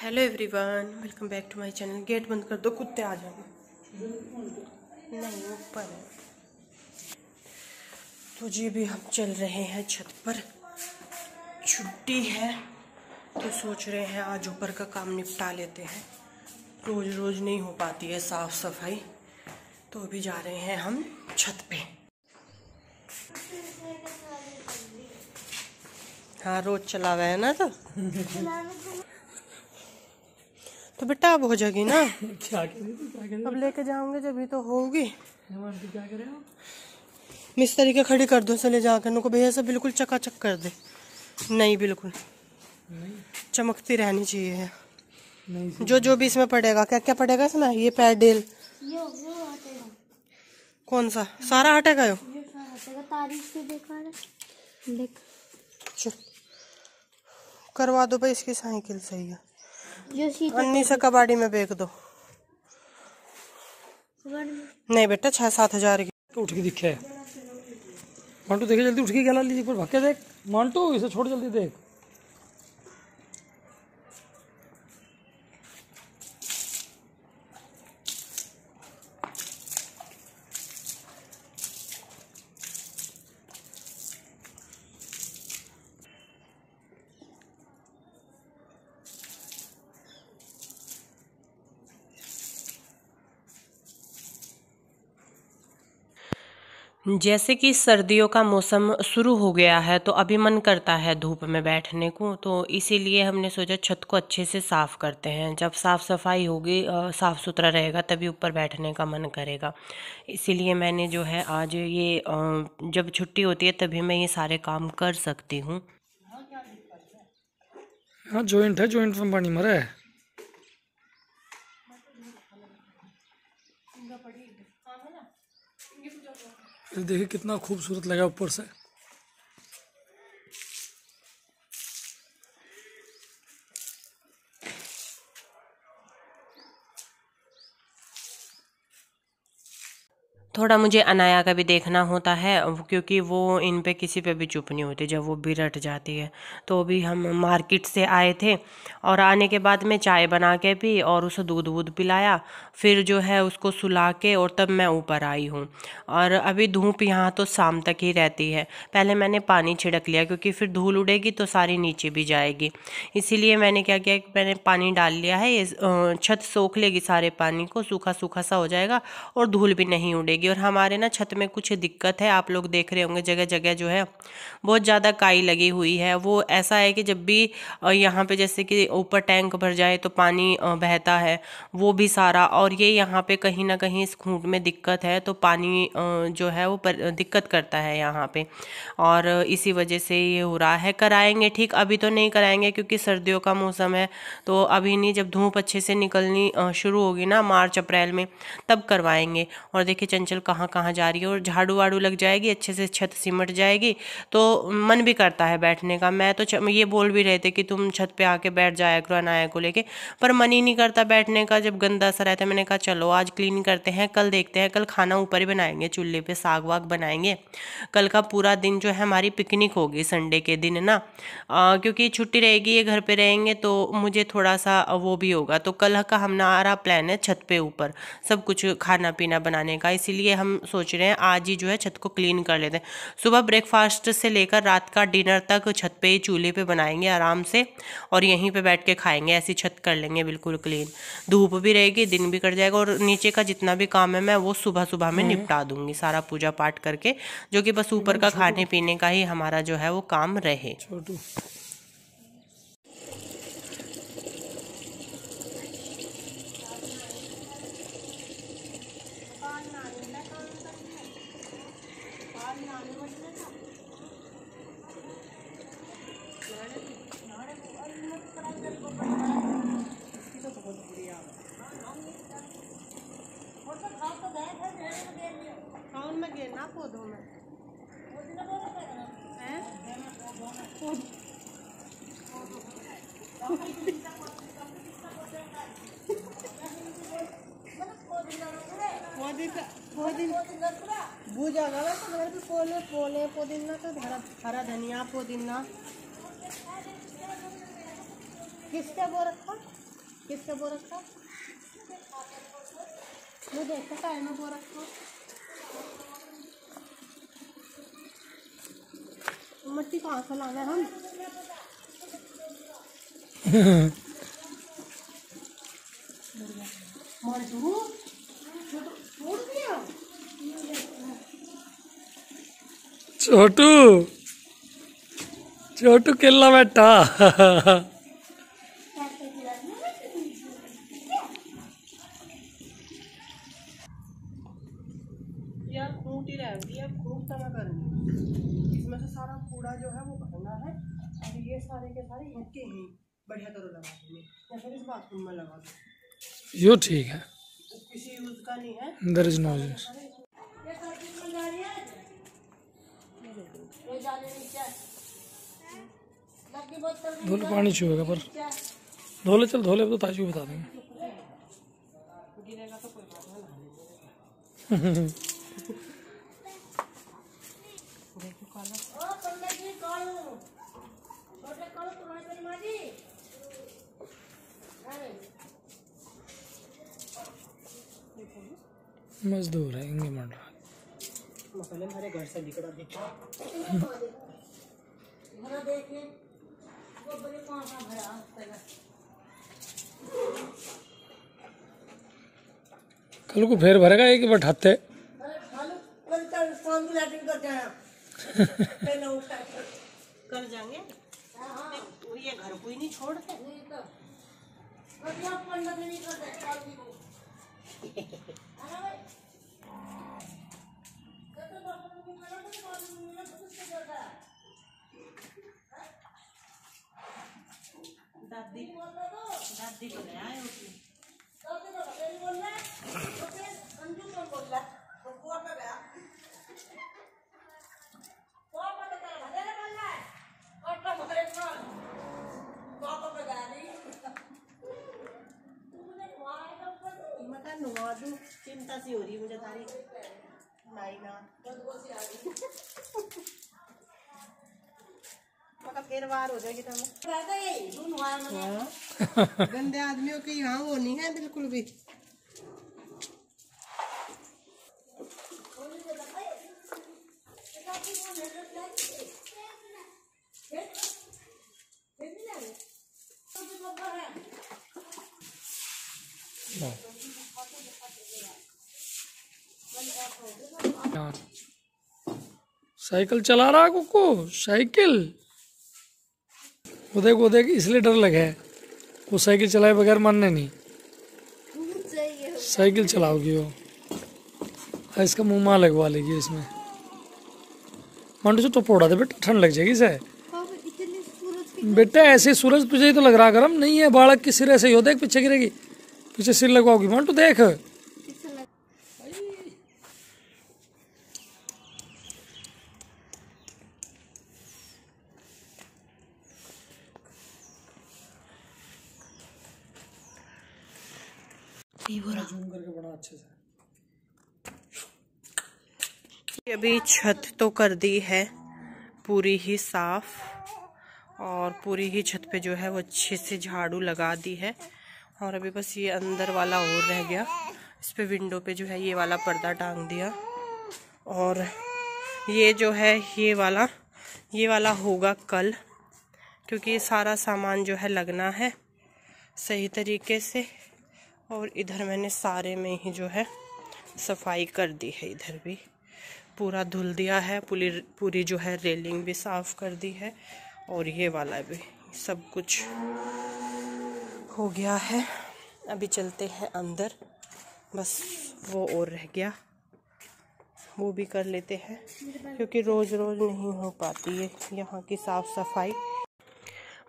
Hello everyone, welcome back to my channel. Gate बंद कर दो, कुत्ते आ जाएंगे। नहीं, ऊपर है। तो जी भी हम चल रहे हैं छत पर। छुट्टी है तो सोच रहे हैं आज ऊपर का काम निपटा लेते हैं। रोज रोज नहीं हो पाती है साफ सफाई, तो अभी जा रहे हैं हम छत पे। हाँ, रोज चला हुआ है ना। तो बेटा अब हो जाएगी ना। क्या अब लेके जाओगे जब तो होगी। क्या करे मिस्त्री के खड़ी कर दो, चले जाकर उनको भैया से बिल्कुल चकाचक कर दे। नहीं, बिल्कुल नहीं, चमकती रहनी चाहिए। नहीं, जो भी इसमें पड़ेगा, क्या क्या पड़ेगा इसमें? ये पैडल कौन सा सारा हटेगा? यो तारीफ से देख करवा दो भाई, इसकी साइकिल सही है। अन्नी से कबाड़ी में बेच दो। नहीं बेटा, 6-7 हज़ार की। उठ के दिखे मांटू, देखे जल्दी उठ के गला लीजिए पर भाग के देख मांटू, इसे छोड़ जल्दी देख। जैसे कि सर्दियों का मौसम शुरू हो गया है तो अभी मन करता है धूप में बैठने को, तो इसीलिए हमने सोचा छत को अच्छे से साफ़ करते हैं। जब साफ़ सफाई होगी, साफ़ सुथरा रहेगा, तभी ऊपर बैठने का मन करेगा। इसीलिए मैंने जो है आज ये जब छुट्टी होती है तभी मैं ये सारे काम कर सकती हूँ। हाँ, जॉइंट है, जॉइंट में पानी मरा है। देखिए कितना खूबसूरत लगा ऊपर से। थोड़ा मुझे अनाया का भी देखना होता है, क्योंकि वो इन पे किसी पे भी चुप नहीं होती जब वो बिरट जाती है। तो अभी हम मार्केट से आए थे और आने के बाद में चाय बना के पी और उसे दूध वूध पिलाया। फिर जो है उसको सुला के और तब मैं ऊपर आई हूँ। और अभी धूप यहाँ तो शाम तक ही रहती है। पहले मैंने पानी छिड़क लिया, क्योंकि फिर धूल उड़ेगी तो सारी नीचे भी जाएगी। इसीलिए मैंने क्या किया कि मैंने पानी डाल लिया है। ये छत सोख लेगी सारे पानी को, सूखा सूखा सा हो जाएगा और धूल भी नहीं उड़ेगी। और हमारे ना छत में कुछ दिक्कत है, आप लोग देख रहे होंगे जगह जगह जो है बहुत ज़्यादा काई लगी हुई है। वो ऐसा है कि जब भी यहाँ पे जैसे कि ऊपर टैंक भर जाए तो पानी बहता है, वो भी सारा। और ये यहाँ पे कहीं ना कहीं इस खूंट में दिक्कत है, तो पानी जो है वो दिक्कत करता है यहाँ पे, और इसी वजह से ये हो रहा है। कराएंगे ठीक, अभी तो नहीं कराएंगे क्योंकि सर्दियों का मौसम है, तो अभी नहीं, जब धूप अच्छे से निकलनी शुरू होगी ना मार्च अप्रैल में, तब करवाएंगे। और देखिए चंचल कहाँ कहाँ जा रही है, और झाड़ू वाड़ू लग जाएगी, अच्छे से छत सिमट जाएगी तो मन भी करता है बैठने का। मैं तो ये बोल भी रहे थे कि तुम छत पे आके बैठ जाया करो अनाया को लेके, पर मन ही नहीं करता बैठने का जब गंदा सा रहता है। मैंने कहा चलो आज क्लीन करते हैं, कल देखते हैं। कल खाना ऊपर ही बनाएंगे, चूल्हे पे साग वाग बनाएंगे। कल का पूरा दिन जो है हमारी पिकनिक होगी संडे के दिन ना, क्योंकि छुट्टी रहेगी, ये घर पे रहेंगे तो मुझे थोड़ा सा वो भी होगा। तो कल का हमारा प्लान है छत पे ऊपर सब कुछ खाना पीना बनाने का। इसीलिए हम सोच रहे हैं आज ही जो है छत को क्लीन कर लेते हैं। सुबह ब्रेकफास्ट से लेकर रात का डिनर तक छत पे ही चूल्हे पे बनाएंगे आराम से, और यहीं पे बैठ के खाएंगे। ऐसी छत कर लेंगे बिल्कुल क्लीन, धूप भी रहेगी, दिन भी कट जाएगा। और नीचे का जितना भी काम है मैं वो सुबह सुबह में निपटा दूंगी, सारा पूजा पाठ करके, जो कि बस ऊपर का खाने पीने का ही हमारा जो है वो काम रहे। छोटू पौधों में भूजा गला तो घर पे पोले पोले पुदीना तो हरा धनिया पुदीना किसके वो रखा किसका बो रखा? वो देखो काय में बो रखा। मिट्टी कहाँ से लाना है हम? मंटू छोड़ दिया। छोटू छोटू केला बैठा। यार खूंट ही रह गई है, खूंट तो मैं करनी। इसमें से सारा कूड़ा जो है वो भरना है और ये सारे के सारे इनके ही बढ़िया तरह लगा देंगे या फिर इस बाथरूम में लगा दो। यो ठीक है, किसी यूज का नहीं है। There is no use. धोले पानी छुएगा पर धोले, चल धोले, अब तो ताजू बता देंगे। गिरेगा तो कोई बात नहीं। देखो काला मजदूर है, इंगे मंड रहा। पहले हमारे घर से निकला देखा। कल को फेर भरेगा एक बैठाते। कर जाएंगे। ये घर कोई नहीं छोड़ते। दादी दादी को ले आए उसने। चिंता सी हो रही मुझे तारी नहीं ना फिर बार हो जाएगी गंदे आदमियों की यहाँ वो नहीं है बिल्कुल भी। साइकिल चला रहा कुकू, साइकिल वो देख इसलिए डर लगे है। वो साइकिल चलाए बगैर मानने नहीं, साइकिल चलाओगी वो। इसका मुंह मां लगवा लेगी इसमें। मंटू से तो पोड़ा दे बेटा, ठंड लग जाएगी इसे। बेटा ऐसे सूरज तुझे ही तो लग रहा गर्म नहीं है, बालक की सिर ऐसे ही हो, देख पीछे गिरेगी, पीछे सिर लगवाओगी मंटू देख। जूम करके बड़ा अच्छे से। अभी छत तो कर दी है पूरी ही साफ और पूरी ही छत पे जो है वो अच्छे से झाड़ू लगा दी है और अभी बस ये अंदर वाला और रह गया। इस पे विंडो पे जो है ये वाला पर्दा टांग दिया और ये जो है ये वाला होगा कल, क्योंकि ये सारा सामान जो है लगना है सही तरीके से। और इधर मैंने सारे में ही जो है सफाई कर दी है, इधर भी पूरा धुल दिया है, पूरी जो है रेलिंग भी साफ कर दी है और ये वाला भी सब कुछ हो गया है। अभी चलते हैं अंदर, बस वो और रह गया, वो भी कर लेते हैं क्योंकि रोज़ रोज़ नहीं हो पाती है यहाँ की साफ़ सफाई।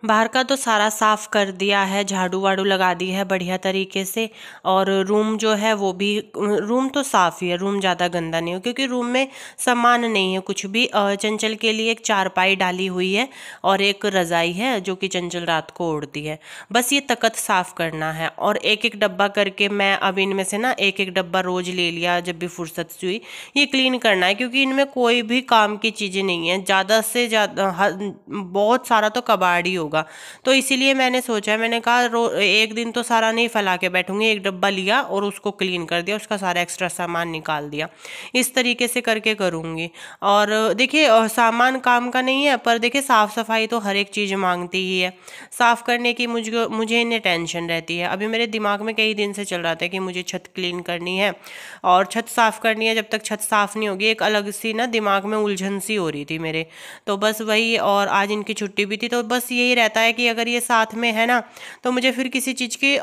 बाहर का तो सारा साफ़ कर दिया है, झाड़ू वाड़ू लगा दी है बढ़िया तरीके से और रूम जो है वो भी, रूम तो साफ़ ही है, रूम ज़्यादा गंदा नहीं हो क्योंकि रूम में सामान नहीं है कुछ भी। चंचल के लिए एक चारपाई डाली हुई है और एक रज़ाई है जो कि चंचल रात को ओढ़ती है। बस ये तकत साफ़ करना है और एक एक डब्बा करके मैं अब इनमें से ना एक एक डब्बा रोज़ ले लिया जब भी फुर्सत से हुई। ये क्लीन करना है क्योंकि इनमें कोई भी काम की चीज़ें नहीं है, ज़्यादा से ज़्यादा बहुत सारा तो कबाड़ ही होगा होगा। तो इसीलिए मैंने सोचा, मैंने कहा एक दिन तो सारा नहीं फैला के बैठूंगी। एक डब्बा लिया और उसको क्लीन कर दिया, उसका सारा एक्स्ट्रा सामान निकाल दिया। इस तरीके से करके करूँगी। और देखिए सामान काम का नहीं है, पर देखिए साफ़ सफाई तो हर एक चीज़ मांगती ही है। साफ़ करने की मुझे इन्हें टेंशन रहती है। अभी मेरे दिमाग में कई दिन से चल रहा था कि मुझे छत क्लीन करनी है और छत साफ़ करनी है। जब तक छत साफ़ नहीं होगी एक अलग सी ना दिमाग में उलझन सी हो रही थी मेरे। तो बस वही, और आज इनकी छुट्टी भी थी, तो बस यही रहता है कि अगर ये साथ में है ना तो मुझे फिर किसी चीज़ की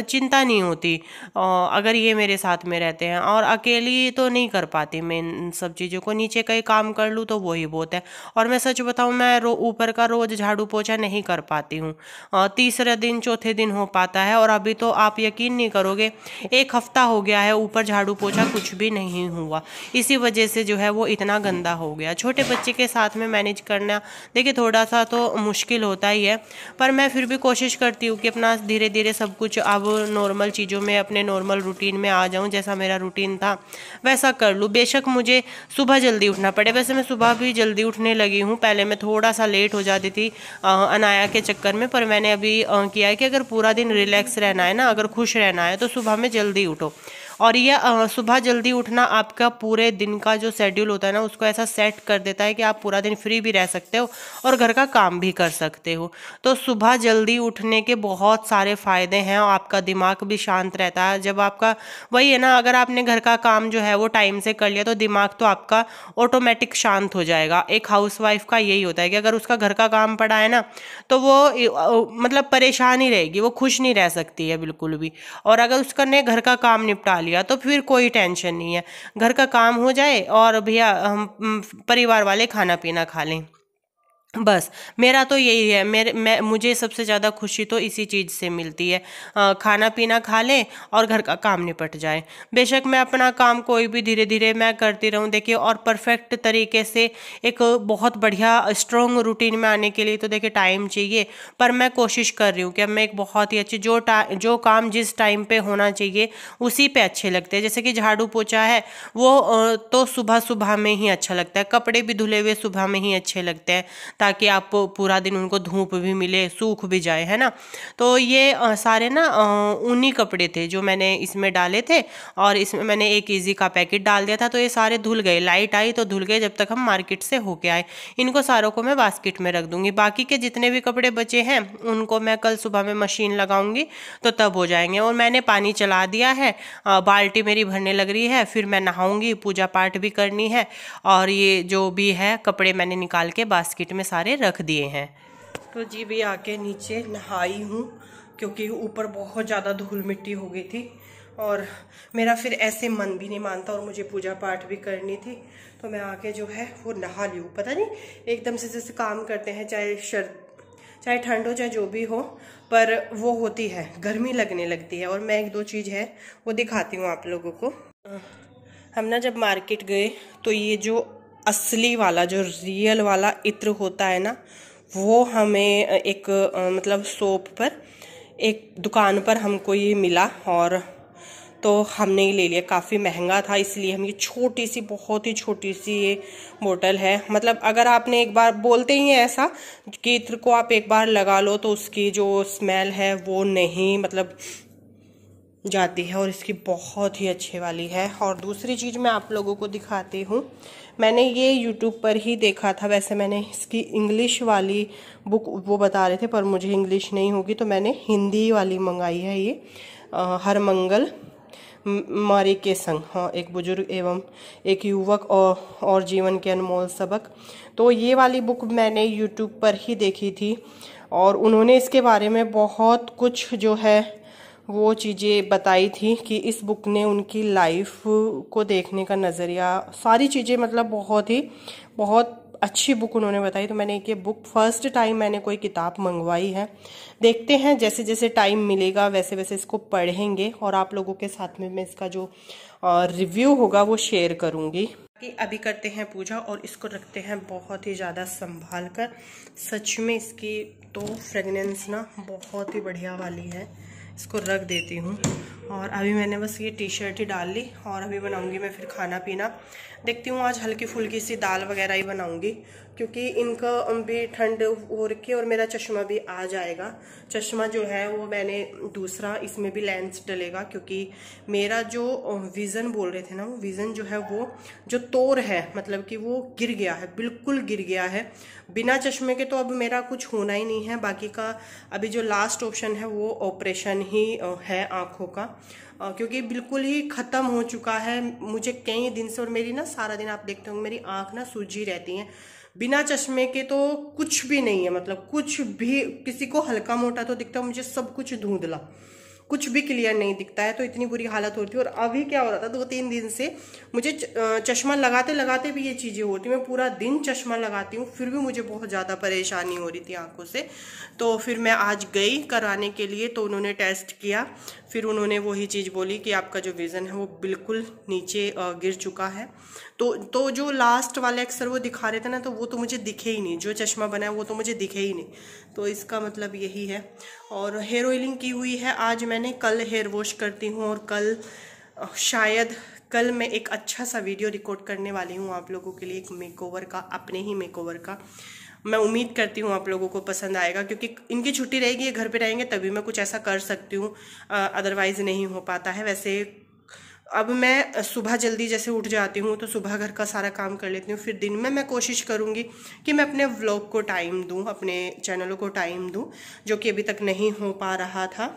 चिंता नहीं होती अगर ये मेरे साथ में रहते हैं। और अकेली तो नहीं कर पाती मैं इन सब चीज़ों को, नीचे कहीं काम कर लूँ तो वही बहुत है। और मैं सच बताऊँ, मैं ऊपर का रोज़ झाड़ू पोछा नहीं कर पाती हूँ। तीसरे दिन चौथे दिन हो पाता है, और अभी तो आप यकीन नहीं करोगे 1 हफ्ता हो गया है ऊपर झाड़ू पोछा कुछ भी नहीं हुआ। इसी वजह से जो है वो इतना गंदा हो गया। छोटे बच्चे के साथ में मैनेज करना देखिए थोड़ा सा तो मुश्किल होता ही है, पर मैं फिर भी कोशिश करती हूँ कि अपना धीरे धीरे सब कुछ अब नॉर्मल चीज़ों में अपने नॉर्मल रूटीन में आ जाऊँ। जैसा मेरा रूटीन था वैसा कर लूँ। बेशक मुझे सुबह जल्दी उठना पड़े, वैसे मैं सुबह भी जल्दी उठने लगी हूँ। पहले मैं थोड़ा सा लेट हो जाती थी अनाया के चक्कर में, पर मैंने अभी किया है कि अगर पूरा दिन रिलैक्स रहना है ना, अगर खुश रहना है तो सुबह में जल्दी उठो। और ये सुबह जल्दी उठना आपका पूरे दिन का जो शेड्यूल होता है ना उसको ऐसा सेट कर देता है कि आप पूरा दिन फ्री भी रह सकते हो और घर का काम भी कर सकते हो। तो सुबह जल्दी उठने के बहुत सारे फ़ायदे हैं और आपका दिमाग भी शांत रहता है। जब आपका वही है ना, अगर आपने घर का काम जो है वो टाइम से कर लिया तो दिमाग तो आपका ऑटोमेटिक शांत हो जाएगा। एक हाउसवाइफ का यही होता है कि अगर उसका घर का काम पड़ा है ना तो वो मतलब परेशान ही रहेगी, वो खुश नहीं रह सकती है बिल्कुल भी। और अगर उसका ने घर का काम निपटा लिया तो फिर कोई टेंशन नहीं है, घर का काम हो जाए और भैया हम परिवार वाले खाना पीना खा लें। बस मेरा तो यही है। मुझे सबसे ज़्यादा खुशी तो इसी चीज़ से मिलती है, खाना पीना खा लें और घर का काम निपट जाए। बेशक मैं अपना काम कोई भी धीरे धीरे मैं करती रहूं देखिए, और परफेक्ट तरीके से एक बहुत बढ़िया स्ट्रॉन्ग रूटीन में आने के लिए तो देखिए टाइम चाहिए। पर मैं कोशिश कर रही हूँ कि अब मैं एक बहुत ही अच्छी जो काम जिस टाइम पे होना चाहिए उसी पे अच्छे लगते हैं। जैसे कि झाड़ू पोछा है वो तो सुबह सुबह में ही अच्छा लगता है, कपड़े भी धुले हुए सुबह में ही अच्छे लगते हैं ताकि आप पूरा दिन उनको धूप भी मिले, सूख भी जाए, है ना। तो ये सारे ना ऊनी कपड़े थे जो मैंने इसमें डाले थे, और इसमें मैंने एक इजी का पैकेट डाल दिया था तो ये सारे धुल गए। लाइट आई तो धुल गए जब तक हम मार्केट से होके आए। इनको सारों को मैं बास्केट में रख दूंगी। बाकी के जितने भी कपड़े बचे हैं उनको मैं कल सुबह में मशीन लगाऊंगी तो तब हो जाएंगे। और मैंने पानी चला दिया है, बाल्टी मेरी भरने लग रही है, फिर मैं नहाऊंगी, पूजा पाठ भी करनी है। और ये जो भी है कपड़े मैंने निकाल के बास्केट में सारे रख दिए हैं। तो जी भी आके नीचे नहाई हूँ क्योंकि ऊपर बहुत ज़्यादा धूल मिट्टी हो गई थी और मेरा फिर ऐसे मन भी नहीं मानता और मुझे पूजा पाठ भी करनी थी। तो मैं आके जो है वो नहा ली हूँ। पता नहीं एकदम से जैसे काम करते हैं, चाहे ठंड हो चाहे जो भी हो, पर वो होती है, गर्मी लगने लगती है। और मैं एक दो चीज़ है वो दिखाती हूँ आप लोगों को। हम ना जब मार्केट गए तो ये जो असली वाला जो रियल वाला इत्र होता है ना वो हमें एक मतलब शॉप पर एक दुकान पर हमको ये मिला और तो हमने ही ले लिया। काफ़ी महंगा था इसलिए हम ये छोटी सी, बहुत ही छोटी सी ये बोतल है। मतलब अगर आपने एक बार, बोलते ही है ऐसा कि इत्र को आप एक बार लगा लो तो उसकी जो स्मेल है वो नहीं मतलब जाती है, और इसकी बहुत ही अच्छे वाली है। और दूसरी चीज़ मैं आप लोगों को दिखाती हूँ, मैंने ये यूट्यूब पर ही देखा था। वैसे मैंने इसकी इंग्लिश वाली बुक वो बता रहे थे पर मुझे इंग्लिश नहीं होगी तो मैंने हिंदी वाली मंगाई है। ये हर मंगल मारी के संग, हाँ, एक बुजुर्ग एवं एक युवक और जीवन के अनमोल सबक। तो ये वाली बुक मैंने यूट्यूब पर ही देखी थी और उन्होंने इसके बारे में बहुत कुछ जो है वो चीज़ें बताई थी कि इस बुक ने उनकी लाइफ को देखने का नज़रिया, सारी चीज़ें मतलब बहुत अच्छी बुक उन्होंने बताई। तो मैंने ये बुक फर्स्ट टाइम मैंने कोई किताब मंगवाई है। देखते हैं जैसे जैसे टाइम मिलेगा वैसे वैसे इसको पढ़ेंगे और आप लोगों के साथ में मैं इसका जो रिव्यू होगा वो शेयर करूँगी। अभी करते हैं पूजा और इसको रखते हैं बहुत ही ज़्यादा संभाल कर। सच में इसकी तो फ्रेगनेंस ना बहुत ही बढ़िया वाली है। इसको रख देती हूँ और अभी मैंने बस ये टी शर्ट ही डाल ली और अभी बनाऊंगी मैं फिर खाना पीना। देखती हूँ आज हल्की फुल्की सी दाल वगैरह ही बनाऊंगी, क्योंकि इनका भी ठंड हो रखी है और मेरा चश्मा भी आ जाएगा। चश्मा जो है वो मैंने दूसरा, इसमें भी लेंस डलेगा, क्योंकि मेरा जो विज़न बोल रहे थे ना, वो विज़न जो है वो जो तोड़ है, मतलब कि वो गिर गया है, बिल्कुल गिर गया है। बिना चश्मे के तो अब मेरा कुछ होना ही नहीं है। बाकी का अभी जो लास्ट ऑप्शन है वो ऑपरेशन ही है आँखों का, क्योंकि बिल्कुल ही ख़त्म हो चुका है मुझे कई दिन से। और मेरी ना सारा दिन आप देखते होंगे मेरी आँख ना सूजी रहती हैं। बिना चश्मे के तो कुछ भी नहीं है, मतलब कुछ भी, किसी को हल्का मोटा तो दिखता है, मुझे सब कुछ धुंधला, कुछ भी क्लियर नहीं दिखता है। तो इतनी बुरी हालत होती है। और अभी क्या हो रहा था, 2-3 दिन से मुझे चश्मा लगाते लगाते भी ये चीज़ें होती। मैं पूरा दिन चश्मा लगाती हूँ फिर भी मुझे बहुत ज़्यादा परेशानी हो रही थी आंखों से। तो फिर मैं आज गई कराने के लिए, तो उन्होंने टेस्ट किया, फिर उन्होंने वही चीज़ बोली कि आपका जो विज़न है वो बिल्कुल नीचे गिर चुका है। तो जो लास्ट वाले अक्सर वो दिखा रहे थे ना, तो वो तो मुझे दिखे ही नहीं, जो चश्मा बना है वो तो मुझे दिखे ही नहीं। तो इसका मतलब यही है। और हेयर ऑयलिंग की हुई है आज मैंने, कल हेयर वॉश करती हूँ। और कल शायद कल मैं एक अच्छा सा वीडियो रिकॉर्ड करने वाली हूँ आप लोगों के लिए, एक मेकओवर का, अपने ही मेकओवर का। मैं उम्मीद करती हूँ आप लोगों को पसंद आएगा, क्योंकि इनकी छुट्टी रहेगी, ये घर पे रहेंगे तभी मैं कुछ ऐसा कर सकती हूँ, अदरवाइज़ नहीं हो पाता है। वैसे अब मैं सुबह जल्दी जैसे उठ जाती हूँ तो सुबह घर का सारा काम कर लेती हूँ। फिर दिन में मैं कोशिश करूँगी कि मैं अपने व्लॉग को टाइम दूँ, अपने चैनलों को टाइम दूँ, जो कि अभी तक नहीं हो पा रहा था।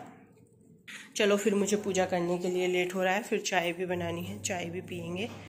चलो फिर मुझे पूजा करने के लिए लेट हो रहा है, फिर चाय भी बनानी है, चाय भी पियेंगे।